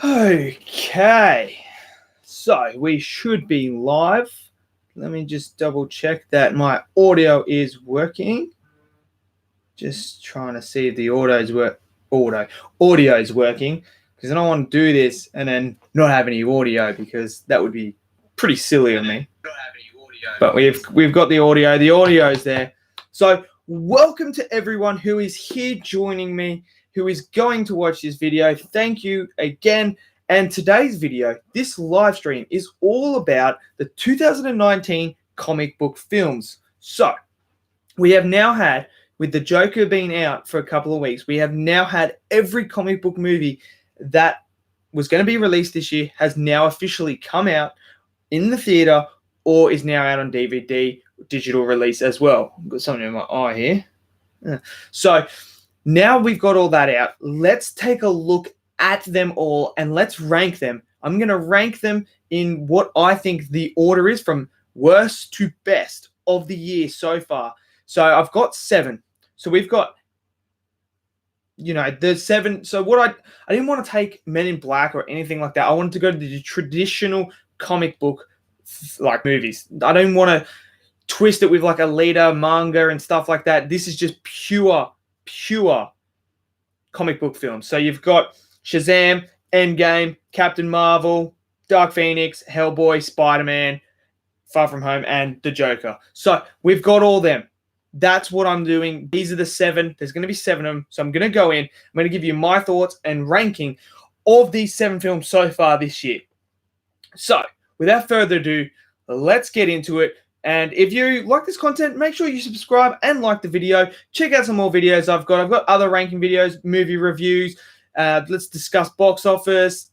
Okay, so we should be live. Let me just double check that my audio is working. Just trying to see if the audio is working, because I don't want to do this and then not have any audio, because that would be pretty silly of me. But we've got the audio. The audio is there. So welcome to everyone who is here joining me, who is going to watch this video. Thank you again. And today's video, this live stream, is all about the 2019 comic book films. So we have now had, with the Joker being out for a couple of weeks, we have now had every comic book movie that was going to be released this year has now officially come out in the theater or is now out on DVD, digital release as well. I've got something in my eye here. So now we've got all that out. Let's take a look at them all and let's rank them. I'm going to rank them in what I think the order is from worst to best of the year so far. So I've got 7. So we've got, the 7. So what I didn't want to take Men in Black or anything like that. I wanted to go to the traditional comic book like movies. I don't want to twist it with like a leader manga and stuff like that. This is just pure comic book films. So you've got Shazam, Endgame, Captain Marvel, Dark Phoenix, HellBoy, SpiderMan, Far From Home, and the Joker. So we've got all them. That's what I'm doing. These are the 7. There's going to be 7 of them. So I'm going to go in. I'm going to give you my thoughts and ranking of these 7 films so far this year. So without further ado, let's get into it. And if you like this content, make sure you subscribe and like the video. Check out some more videos I've got. I've got other ranking videos, movie reviews. Let's discuss box office,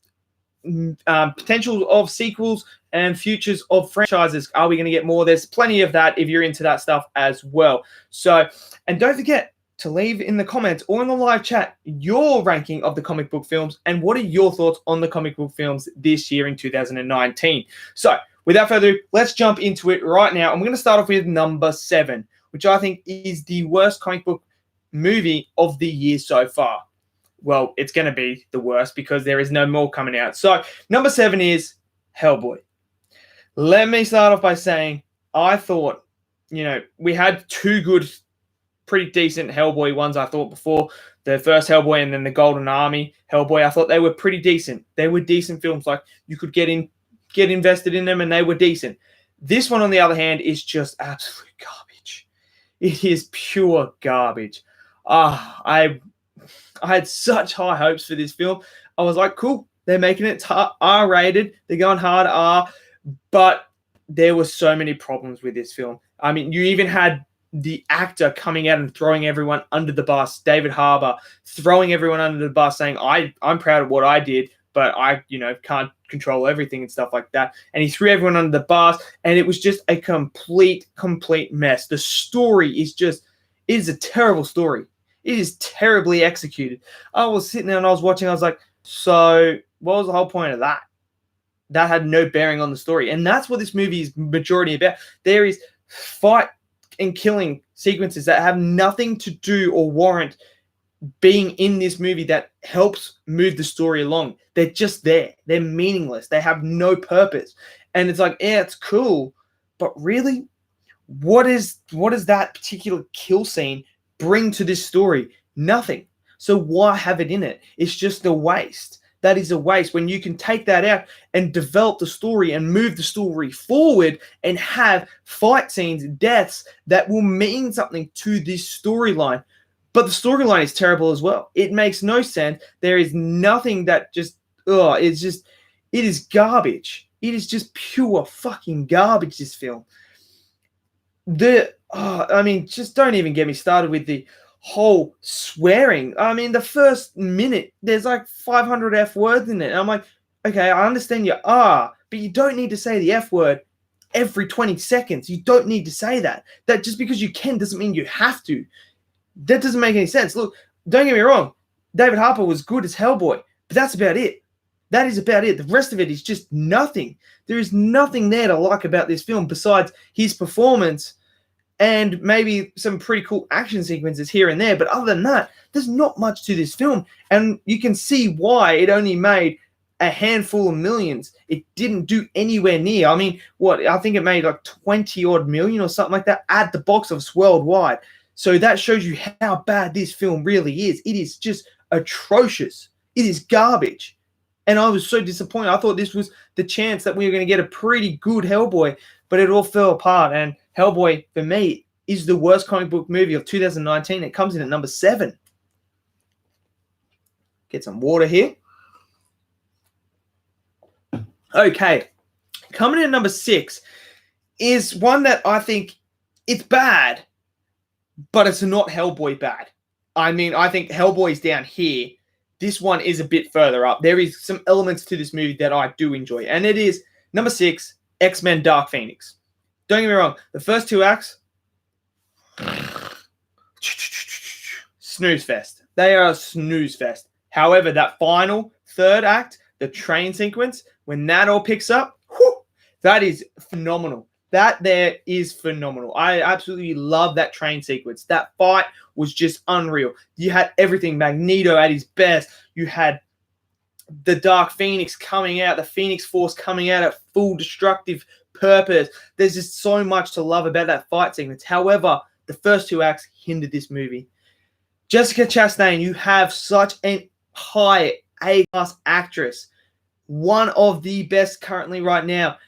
potential of sequels, and futures of franchises. Are we going to get more? There's plenty of that if you're into that stuff as well. So, and don't forget to leave in the comments or in the live chat your ranking of the comic book films and what are your thoughts on the comic book films this year in 2019. So, without further ado, let's jump into it right now. I'm going to start off with number 7, which I think is the worst comic book movie of the year so far. Well, it's going to be the worst because there is no more coming out. So, number 7 is HellBoy. Let me start off by saying I thought, we had 2 good, pretty decent HellBoy ones, I thought, before. The first HellBoy and then the Golden Army HellBoy. I thought they were pretty decent. They were decent films. Like, you could get invested in them and they were decent. This one, on the other hand, is just absolute garbage. It is pure garbage. I had such high hopes for this film. I was like, cool, they're making it R-rated. They're going hard R. But there were so many problems with this film. I mean, you even had the actor coming out and throwing everyone under the bus, David Harbour, throwing everyone under the bus, saying, I'm proud of what I did, but I, can't control everything and stuff like that. And he threw everyone under the bus, and it was just a complete mess. The story is it is a terrible story. It is terribly executed. I was sitting there and I was watching. I was like, so what was the whole point of that? That had no bearing on the story. And that's what this movie is majority about. There is fight and killing sequences that have nothing to do or warrant being in this movie that helps move the story along. They're just there. They're meaningless. They have no purpose. And it's like, yeah, it's cool. But really, what is that particular kill scene bring to this story? Nothing. So why have it in it? It's just a waste. That is a waste when you can take that out and develop the story and move the story forward and have fight scenes, deaths that will mean something to this storyline. But the storyline is terrible as well. It makes no sense. There is nothing that it is garbage. It is just pure fucking garbage, this film. Just don't even get me started with the whole swearing. I mean, the first minute, there's like 500 F words in it. And I'm like, okay, I understand you are, but you don't need to say the F word every 20 seconds. You don't need to say that. That just because you can doesn't mean you have to. That doesn't make any sense. Look, don't get me wrong. David Harbour was good as HellBoy, but that's about it. That is about it. The rest of it is just nothing. There is nothing there to like about this film besides his performance and maybe some pretty cool action sequences here and there. But other than that, there's not much to this film. And you can see why it only made a handful of millions. It didn't do anywhere near. I mean, I think it made like 20 odd million or something like that at the box office worldwide. So that shows you how bad this film really is. It is just atrocious. It is garbage. And I was so disappointed. I thought this was the chance that we were going to get a pretty good Hellboy, but it all fell apart. And Hellboy, for me, is the worst comic book movie of 2019. It comes in at number 7. Get some water here. Okay. Coming in at number 6 is one that I think it's bad, but it's not Hellboy bad. I mean, I think Hellboy's down here. This one is a bit further up. There is some elements to this movie that I do enjoy. And it is number 6, X-Men Dark Phoenix. Don't get me wrong. The first 2 acts, snooze fest. They are a snooze fest. However, that final 3rd act, the train sequence, when that all picks up, that is phenomenal. That there is phenomenal. I absolutely love that train sequence. That fight was just unreal. You had everything. Magneto at his best. You had the Dark Phoenix coming out, the Phoenix Force coming out at full destructive purpose. There's just so much to love about that fight sequence. However, the first 2 acts hindered this movie. Jessica Chastain, you have such a high A-class actress. One of the best currently right now.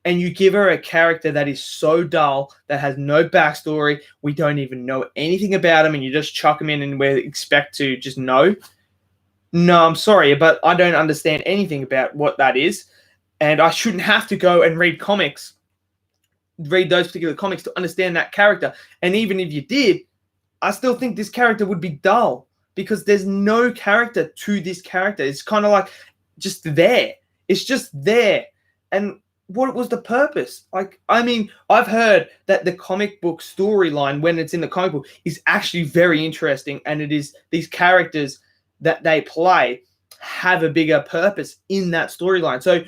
And you give her a character that is so dull, that has no backstory. We don't even know anything about him, and you just chuck him in and we expect to just know. No, I'm sorry, but I don't understand anything about what that is. And I shouldn't have to go and read those particular comics to understand that character. And even if you did, I still think this character would be dull because there's no character to this character. It's kind of like just there. It's just there. And what was the purpose? Like, I mean, I've heard that the comic book storyline, when it's in the comic book, is actually very interesting. And it is these characters that they play have a bigger purpose in that storyline. So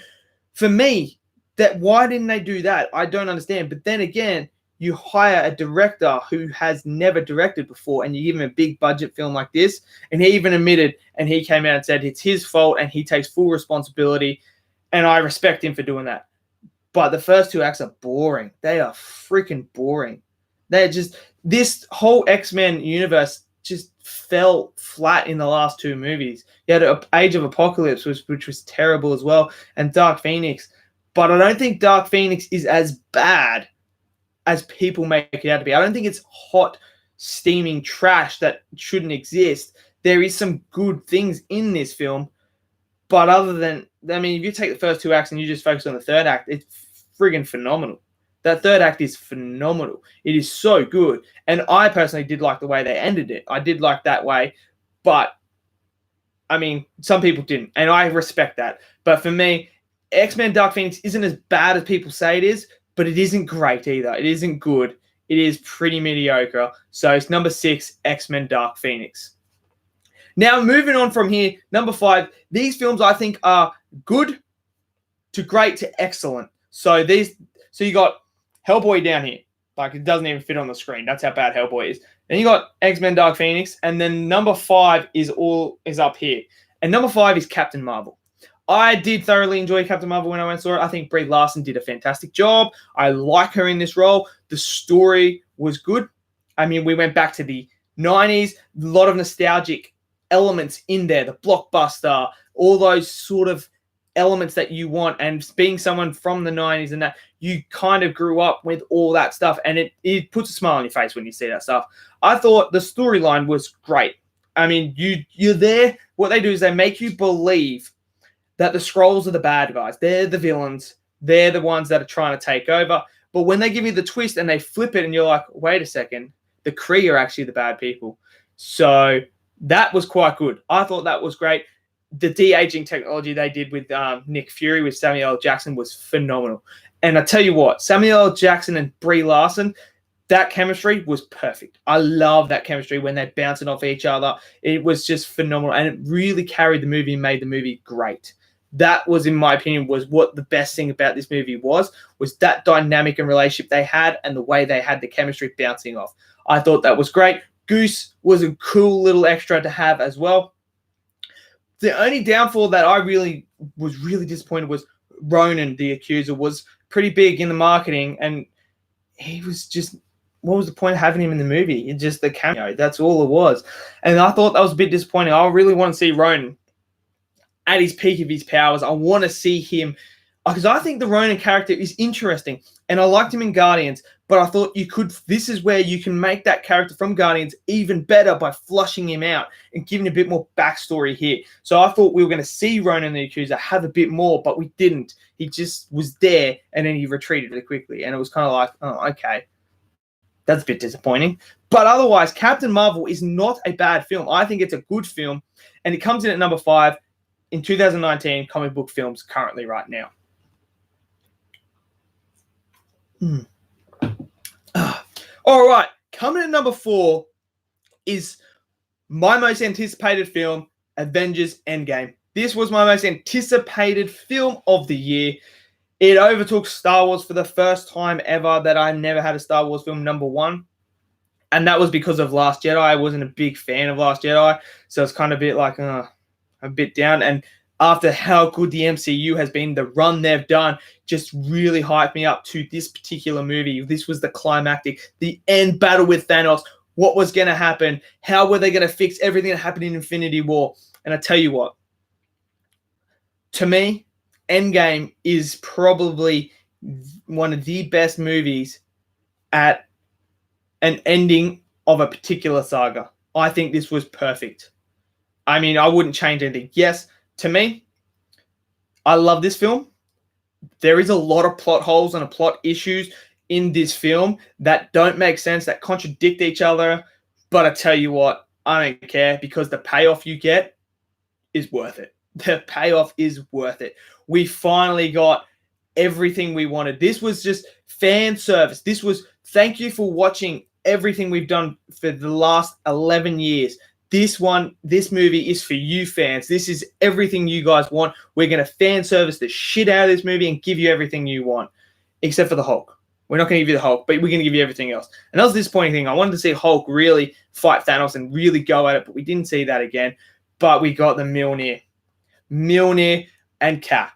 for me, that why didn't they do that? I don't understand. But then again, you hire a director who has never directed before and you give him a big budget film like this. And he even admitted, and he came out and said it's his fault and he takes full responsibility. And I respect him for doing that. But the first 2 acts are boring. They are freaking boring. They're just, this whole X-Men universe just fell flat in the last 2 movies. You had Age of Apocalypse, which was terrible as well, and Dark Phoenix. But I don't think Dark Phoenix is as bad as people make it out to be. I don't think it's hot, steaming trash that shouldn't exist. There is some good things in this film. But other than, I mean, if you take the first 2 acts and you just focus on the 3rd act, it's friggin' phenomenal. That 3rd act is phenomenal. It is so good. And I personally did like the way they ended it. I did like that way. But, I mean, some people didn't. And I respect that. But for me, X-Men Dark Phoenix isn't as bad as people say it is, but it isn't great either. It isn't good. It is pretty mediocre. So it's number 6, X-Men Dark Phoenix. Now, moving on from here, number 5, these films I think are good to great to excellent. So you got Hellboy down here. Like, it doesn't even fit on the screen. That's how bad Hellboy is. Then you got X-Men Dark Phoenix, and then number 5 is up here. And number 5 is Captain Marvel. I did thoroughly enjoy Captain Marvel when I went and saw it. I think Brie Larson did a fantastic job. I like her in this role. The story was good. I mean, we went back to the 90s, a lot of nostalgic elements in there, the blockbuster, all those sort of elements that you want. And being someone from the 90s and that, you kind of grew up with all that stuff, and it puts a smile on your face when you see that stuff. I thought the storyline was great. I mean, you're there. What they do is they make you believe that the Skrulls are the bad guys. They're the villains. They're the ones that are trying to take over. But when they give you the twist and they flip it and you're like, wait a second, the Kree are actually the bad people. So that was quite good. I thought that was great. The de-aging technology they did with Nick Fury, with Samuel L. Jackson, was phenomenal. And I tell you what, Samuel L. Jackson and Brie Larson, that chemistry was perfect. I love that chemistry when they're bouncing off each other. It was just phenomenal. And it really carried the movie and made the movie great. That was, in my opinion, was what the best thing about this movie was that dynamic and relationship they had and the way they had the chemistry bouncing off. I thought that was great. Goose was a cool little extra to have as well. The only downfall that I was really disappointed was Ronan, the Accuser, was pretty big in the marketing, and he was just, what was the point of having him in the movie? It's just the cameo. That's all it was. And I thought that was a bit disappointing. I really want to see Ronan at his peak of his powers. I want to see him, because I think the Ronan character is interesting, and I liked him in Guardians, but I thought this is where you can make that character from Guardians even better by flushing him out and giving a bit more backstory here. So I thought we were going to see Ronan the Accuser have a bit more, but we didn't. He just was there, and then he retreated really quickly, and it was kind of like, oh, okay. That's a bit disappointing. But otherwise, Captain Marvel is not a bad film. I think it's a good film, and it comes in at number 5 in 2019 comic book films currently right now. All right, coming at number 4 is my most anticipated film, Avengers Endgame. This was my most anticipated film of the year. It overtook Star Wars for the first time ever that I never had a Star Wars film number 1. And that was because of Last Jedi. I wasn't a big fan of Last Jedi. So it's kind of a bit like, a bit down. And after how good the MCU has been, the run they've done just really hyped me up to this particular movie. This was the climactic, the end battle with Thanos. What was going to happen? How were they going to fix everything that happened in Infinity War? And I tell you what, to me, Endgame is probably one of the best movies at an ending of a particular saga. I think this was perfect. I mean, I wouldn't change anything. Yes, to me, I love this film. There is a lot of plot holes and plot issues in this film that don't make sense, that contradict each other. But I tell you what, I don't care, because the payoff you get is worth it. The payoff is worth it. We finally got everything we wanted. This was just fan service. This was, thank you for watching everything we've done for the last 11 years. This movie is for you fans. This is everything you guys want. We're going to fan service the shit out of this movie and give you everything you want, except for the Hulk. We're not going to give you the Hulk, but we're going to give you everything else. And that was the disappointing thing. I wanted to see Hulk really fight Thanos and really go at it, but we didn't see that again. But we got the Mjolnir and Cap.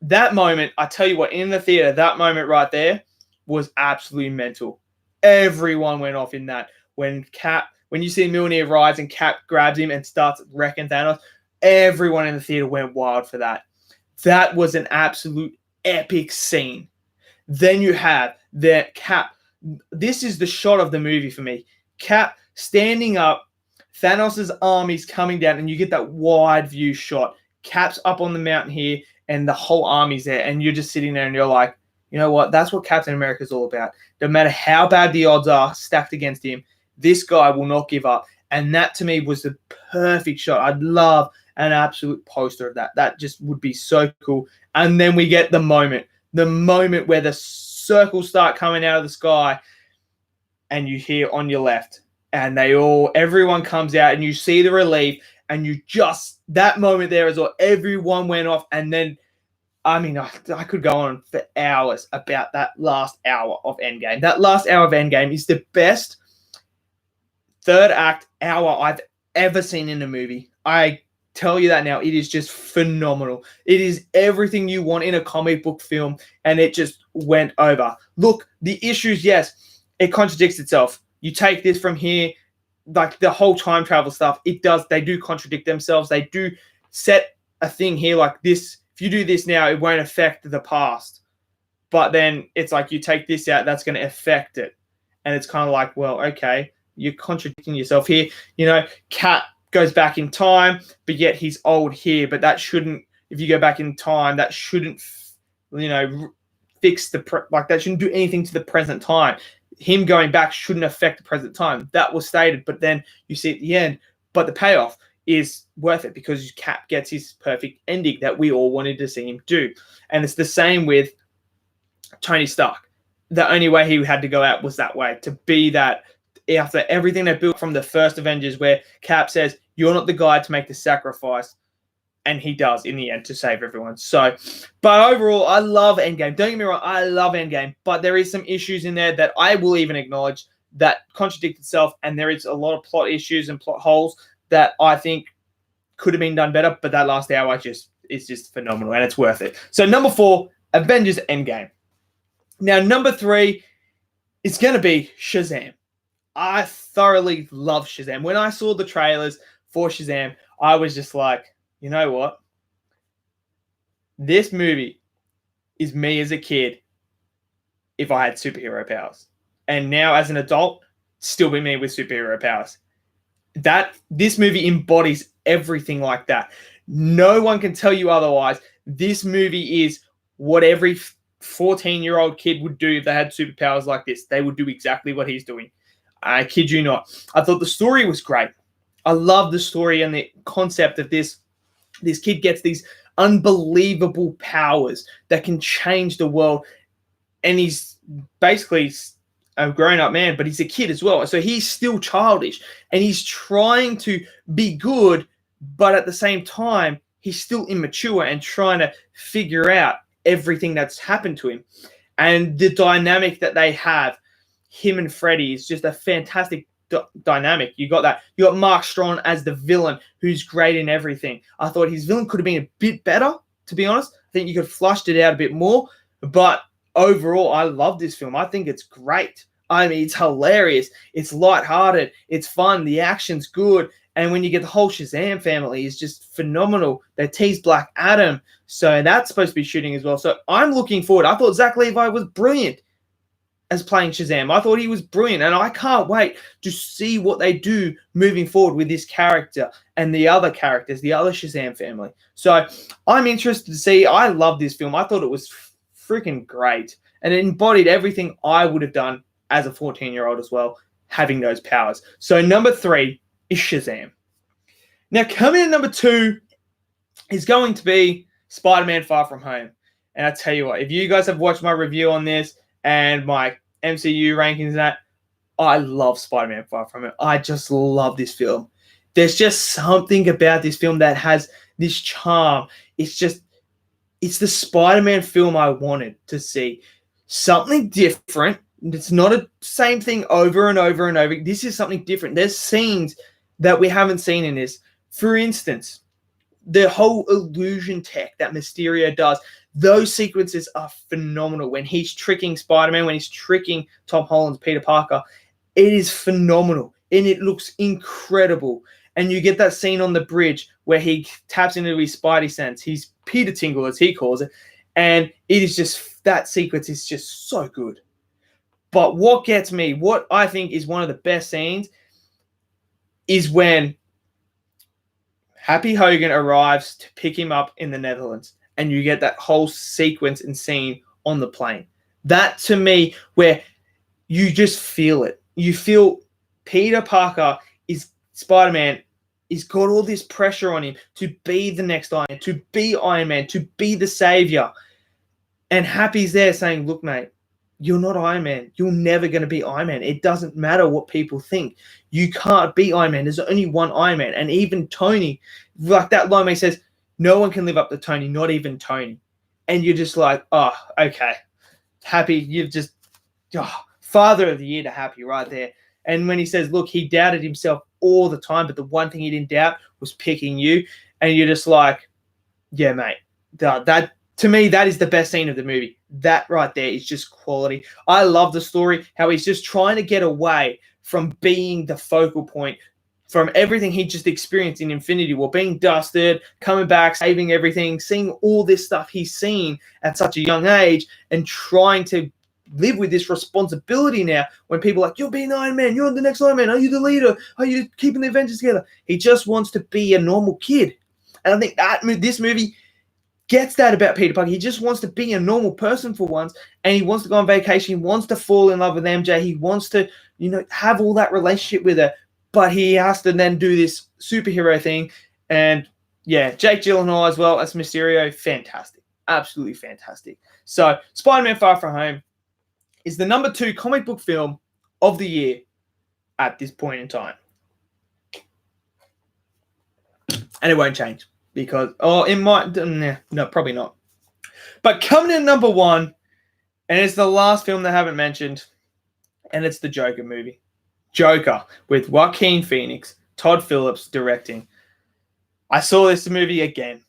That moment, I tell you what, in the theater, that moment right there was absolutely mental. Everyone went off in that. When you see Mjolnir rise and Cap grabs him and starts wrecking Thanos, everyone in the theater went wild for that. That was an absolute epic scene. Then you have that Cap. This is the shot of the movie for me. Cap standing up, Thanos' army's coming down, and you get that wide view shot. Cap's up on the mountain here, and the whole army's there, and you're just sitting there, and you're like, you know what? That's what Captain America's all about. No matter how bad the odds are stacked against him, this guy will not give up. And that, to me, was the perfect shot. I'd love an absolute poster of that. That just would be so cool. And then we get the moment where the circles start coming out of the sky, and you hear on your left, and everyone comes out, and you see the relief, and that moment there is all, everyone went off. And then, I mean, I could go on for hours about that last hour of Endgame. That last hour of Endgame is the best third act hour I've ever seen in a movie. I tell you that now. It is just phenomenal. It is everything you want in a comic book film, and it just went over. Look, the issues, yes, it contradicts itself. You take this from here, like the whole time travel stuff, they do contradict themselves. They do set a thing here like this. If you do this now, it won't affect the past. But then it's like you take this out, that's going to affect it. And it's kind of like, well, okay, you're contradicting yourself here. You know, Cap goes back in time, but yet he's old here. But that shouldn't, if you go back in time, that shouldn't, fix that shouldn't do anything to the present time. Him going back shouldn't affect the present time. That was stated, but then you see at the end, but the payoff is worth it because Cap gets his perfect ending that we all wanted to see him do. And it's the same with Tony Stark. The only way he had to go out was that way, to be that after everything they built from the first Avengers, where Cap says, you're not the guy to make the sacrifice. And he does in the end to save everyone. So, but overall, I love Endgame. Don't get me wrong, I love Endgame. But there is some issues in there that I will even acknowledge that contradict itself. And there is a lot of plot issues and plot holes that I think could have been done better, but that last hour is just phenomenal, and it's worth it. So number 4, Avengers Endgame. Now, number 3 is going to be Shazam. I thoroughly love Shazam. When I saw the trailers for Shazam, I was just like, you know what? This movie is me as a kid if I had superhero powers. And now as an adult, still be me with superhero powers. This movie embodies everything like that. No one can tell you otherwise. This movie is what every 14-year-old kid would do if they had superpowers like this. They would do exactly what he's doing. I kid you not. I thought the story was great. I love the story and the concept of this. This kid gets these unbelievable powers that can change the world. And he's basically a grown-up man, but he's a kid as well. So he's still childish. And he's trying to be good, but at the same time, he's still immature and trying to figure out everything that's happened to him. And the dynamic that they have, him and Freddy, is just a fantastic dynamic. You got Mark Strong as the villain, who's great in everything. I thought his villain could have been a bit better, to be honest. I think you could have flushed it out a bit more. But overall, I love this film. I think it's great. I mean, it's hilarious. It's lighthearted. It's fun. The action's good. And when you get the whole Shazam family, it's just phenomenal. They teased Black Adam. So that's supposed to be shooting as well. So I'm looking forward. I thought Zach Levi was brilliant as playing Shazam. I thought he was brilliant. And I can't wait to see what they do moving forward with this character and the other characters, the other Shazam family. So I'm interested to see. I love this film. I thought it was freaking great. And it embodied everything I would have done as a 14-year-old as well, having those powers. So number 3 is Shazam. Now, coming in number 2 is going to be Spider-Man Far From Home. And I tell you what, if you guys have watched my review on this and my MCU rankings and that, I love Spider-Man Far From Home. I just love this film. There's just something about this film that has this charm. It's the Spider-Man film I wanted to see. Something different. It's not the same thing over and over and over. This is something different. There's scenes that we haven't seen in this. For instance, the whole illusion tech that Mysterio does, those sequences are phenomenal. When he's tricking Spider-Man, when he's tricking Tom Holland's Peter Parker, it is phenomenal. And it looks incredible. And you get that scene on the bridge where he taps into his Spidey sense. He's Peter Tingle, as he calls it. And it is just, that sequence is just so good. But what gets me, what I think is one of the best scenes, is when Happy Hogan arrives to pick him up in the Netherlands. And you get that whole sequence and scene on the plane. That, to me, where you just feel it. You feel Peter Parker is Spider-Man. He's got all this pressure on him to be the next Iron Man, to be Iron Man, to be the savior. And Happy's there saying, look, mate, you're not Iron Man. You're never going to be Iron Man. It doesn't matter what people think. You can't be Iron Man. There's only one Iron Man. And even Tony, like that line where he says, no one can live up to Tony, not even Tony. And you're just like, oh, okay. Happy, you've just, Father of the Year to Happy right there. And when he says, look, he doubted himself all the time, but the one thing he didn't doubt was picking you. And you're just like, yeah, mate, that to me, that is the best scene of the movie. That right there is just quality. I love the story, how he's just trying to get away from being the focal point, from everything he just experienced in Infinity War, being dusted, coming back, saving everything, seeing all this stuff he's seen at such a young age, and trying to live with this responsibility now when people are like, you're being Iron Man, you're the next Iron Man, are you the leader, are you keeping the Avengers together? He just wants to be a normal kid. And I think that this movie gets that about Peter Parker. He just wants to be a normal person for once, and he wants to go on vacation. He wants to fall in love with MJ. He wants to, have all that relationship with her, but he has to then do this superhero thing. And yeah, Jake Gyllenhaal as well as Mysterio, fantastic, absolutely fantastic. So Spider-Man Far From Home is the number 2 comic book film of the year at this point in time, and it won't change. Because, it might, no, probably not. But coming in number 1, and it's the last film they haven't mentioned, and it's the Joker movie. Joker, with Joaquin Phoenix, Todd Phillips directing. I saw this movie again,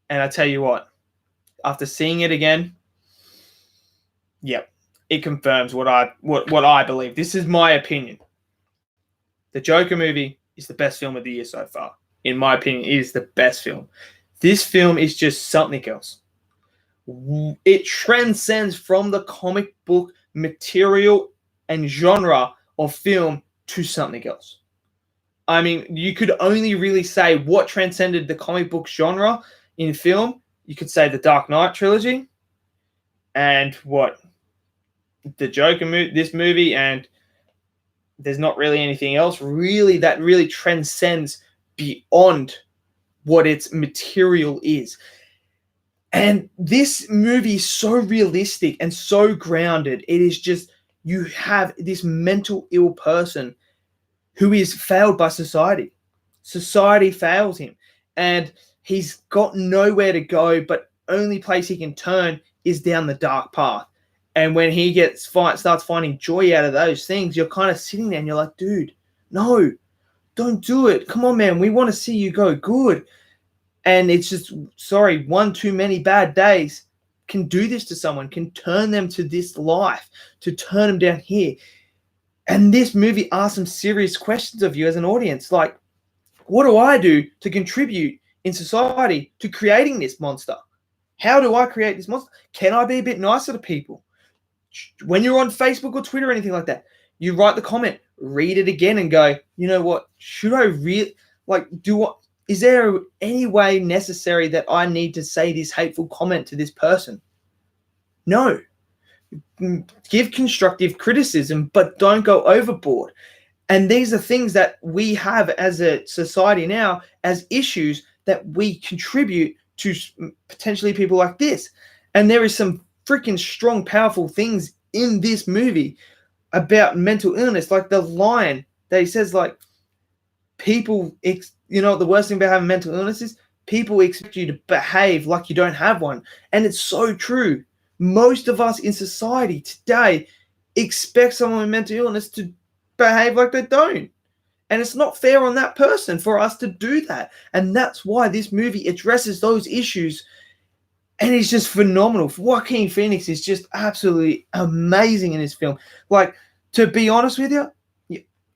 and I tell you what, after seeing it again, yep, it confirms what I believe. This is my opinion. The Joker movie is the best film of the year so far. In my opinion, it is the best film. This film is just something else. It transcends from the comic book material and genre of film to something else. I mean, you could only really say what transcended the comic book genre in film. You could say the Dark Knight trilogy and what the Joker this movie, and there's not really anything else really that really transcends beyond what its material is. And this movie is so realistic and so grounded. It is just, you have this mental ill person who is failed by society. Society fails him. And he's got nowhere to go, but only place he can turn is down the dark path. And when he starts finding joy out of those things, you're kind of sitting there and you're like, dude, no, don't do it. Come on, man. We want to see you go good. And it's just, sorry, one too many bad days can do this to someone, can turn them to this life, to turn them down here. And this movie asks some serious questions of you as an audience. Like, what do I do to contribute in society to creating this monster? How do I create this monster? Can I be a bit nicer to people? When you're on Facebook or Twitter or anything like that, you write the comment, read it again and go, you know what? Should I really, is there any way necessary that I need to say this hateful comment to this person? No. Give constructive criticism, but don't go overboard. And these are things that we have as a society now as issues that we contribute to potentially people like this. And there is some freaking strong, powerful things in this movie about mental illness, like the line that he says, like, people, you know what the worst thing about having mental illness is? People expect you to behave like you don't have one. And it's so true. Most of us in society today expect someone with mental illness to behave like they don't. And it's not fair on that person for us to do that. And that's why this movie addresses those issues. And it's just phenomenal. Joaquin Phoenix is just absolutely amazing in this film. Like, to be honest with you,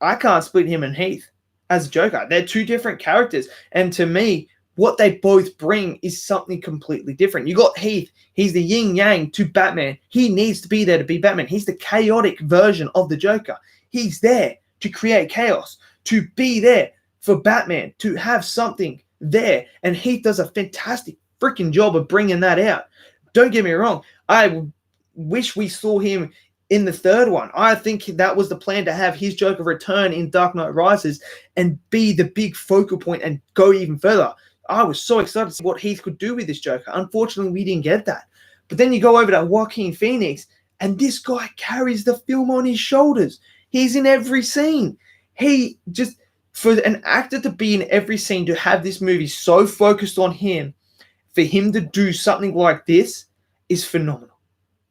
I can't split him and Heath as Joker. They're two different characters. And to me, what they both bring is something completely different. You got Heath. He's the yin-yang to Batman. He needs to be there to be Batman. He's the chaotic version of the Joker. He's there to create chaos, to be there for Batman, to have something there. And Heath does a fantastic freaking job of bringing that out. Don't get me wrong. I wish we saw him in the third one. I think that was the plan, to have his Joker return in Dark Knight Rises and be the big focal point and go even further. I was so excited to see what Heath could do with this Joker. Unfortunately, we didn't get that. But then you go over to Joaquin Phoenix, and this guy carries the film on his shoulders. He's in every scene. He just, for an actor to be in every scene, to have this movie so focused on him, for him to do something like this is phenomenal.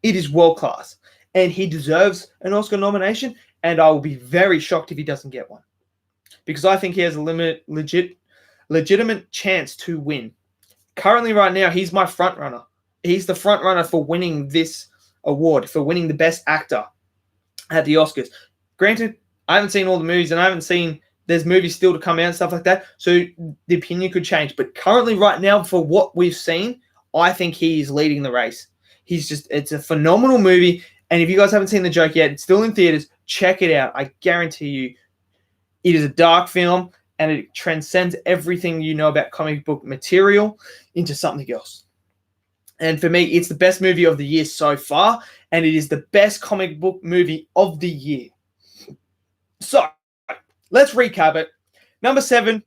It is world class. And he deserves an Oscar nomination, and I will be very shocked if he doesn't get one. Because I think he has a legitimate chance to win. Currently, right now, he's my front runner. He's the front runner for winning this award, for winning the Best Actor at the Oscars. Granted, I haven't seen all the movies, and I haven't seen, there's movies still to come out and stuff like that, so the opinion could change. But currently, right now, for what we've seen, I think he is leading the race. It's a phenomenal movie, and if you guys haven't seen The Joker yet, it's still in theaters. Check it out. I guarantee you, it is a dark film, and it transcends everything you know about comic book material into something else. And for me, it's the best movie of the year so far, and it is the best comic book movie of the year. So, let's recap it. Number 7,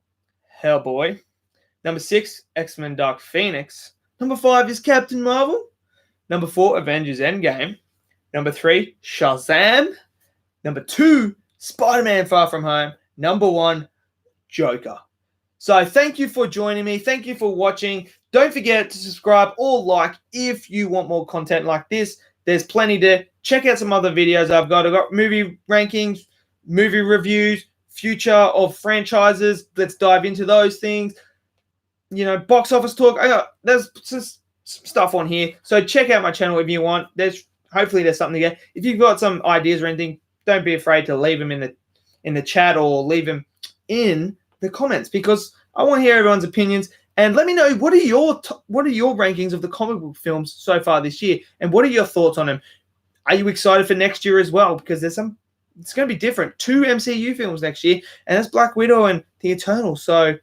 HellBoy. Number 6, X-Men Dark Phoenix. Number 5 is Captain Marvel. Number 4, Avengers Endgame. Number 3, Shazam. Number 2, Spider-Man Far From Home. Number 1, Joker. So thank you for joining me. Thank you for watching. Don't forget to subscribe or like if you want more content like this. There's plenty to check out. Some other videos I've got movie rankings, movie reviews, future of franchises. Let's dive into those things. box office talk. There's some stuff on here. So check out my channel if you want. Hopefully there's something there. If you've got some ideas or anything, don't be afraid to leave them in the chat or leave them in the comments, because I want to hear everyone's opinions. And let me know, what are your rankings of the comic book films so far this year, and what are your thoughts on them? Are you excited for next year as well? Because it's going to be different. 2 MCU films next year, and that's Black Widow and The Eternals. So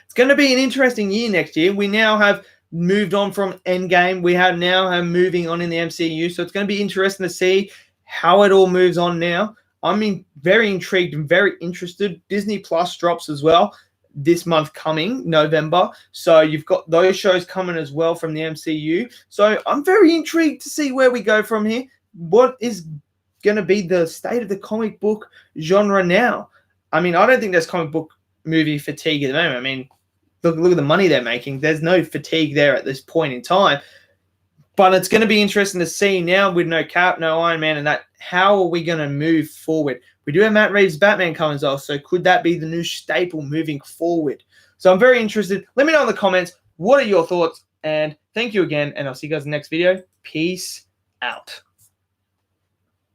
it's going to be an interesting year next year. We now have moved on from Endgame. We have now moving on in the MCU. So it's going to be interesting to see how it all moves on now. I'm very intrigued and very interested. Disney Plus drops as well this month coming, November. So you've got those shows coming as well from the MCU. So I'm very intrigued to see where we go from here. What is going to be the state of the comic book genre now? I don't think there's comic book movie fatigue at the moment. Look at the money they're making. There's no fatigue there at this point in time. But it's going to be interesting to see now with no Cap, no Iron Man, and that, how are we going to move forward? We do have Matt Reeves' Batman coming as well, so could that be the new staple moving forward? So I'm very interested. Let me know in the comments, what are your thoughts? And thank you again, and I'll see you guys in the next video. Peace out.